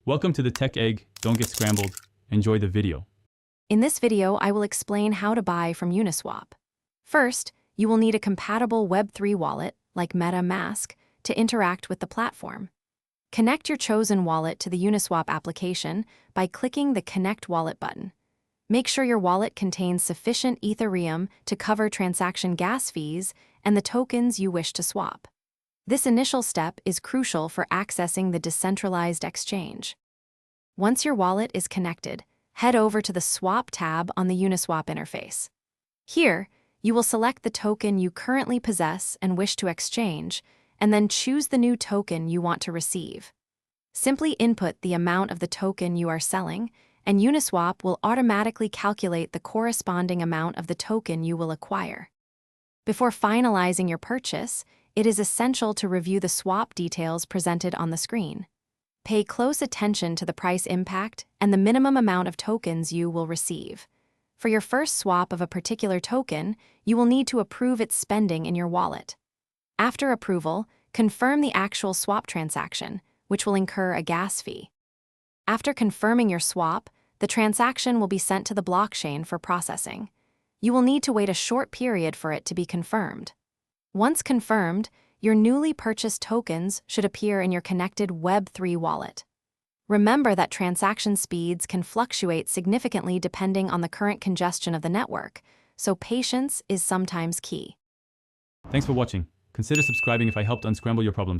Welcome to the Tech Egg. Don't get scrambled. Enjoy the video. In this video, I will explain how to buy from Uniswap. First, you will need a compatible Web3 wallet, like MetaMask, to interact with the platform. Connect your chosen wallet to the Uniswap application by clicking the Connect Wallet button. Make sure your wallet contains sufficient Ethereum to cover transaction gas fees and the tokens you wish to swap. This initial step is crucial for accessing the decentralized exchange. Once your wallet is connected, head over to the Swap tab on the Uniswap interface. Here, you will select the token you currently possess and wish to exchange, and then choose the new token you want to receive. Simply input the amount of the token you are selling, and Uniswap will automatically calculate the corresponding amount of the token you will acquire. Before finalizing your purchase, it is essential to review the swap details presented on the screen. Pay close attention to the price impact and the minimum amount of tokens you will receive. For your first swap of a particular token, you will need to approve its spending in your wallet. After approval, confirm the actual swap transaction, which will incur a gas fee. After confirming your swap, the transaction will be sent to the blockchain for processing. You will need to wait a short period for it to be confirmed. Once confirmed, your newly purchased tokens should appear in your connected Web3 wallet. Remember that transaction speeds can fluctuate significantly depending on the current congestion of the network, so patience is sometimes key. Thanks for watching. Consider subscribing if I helped unscramble your problems.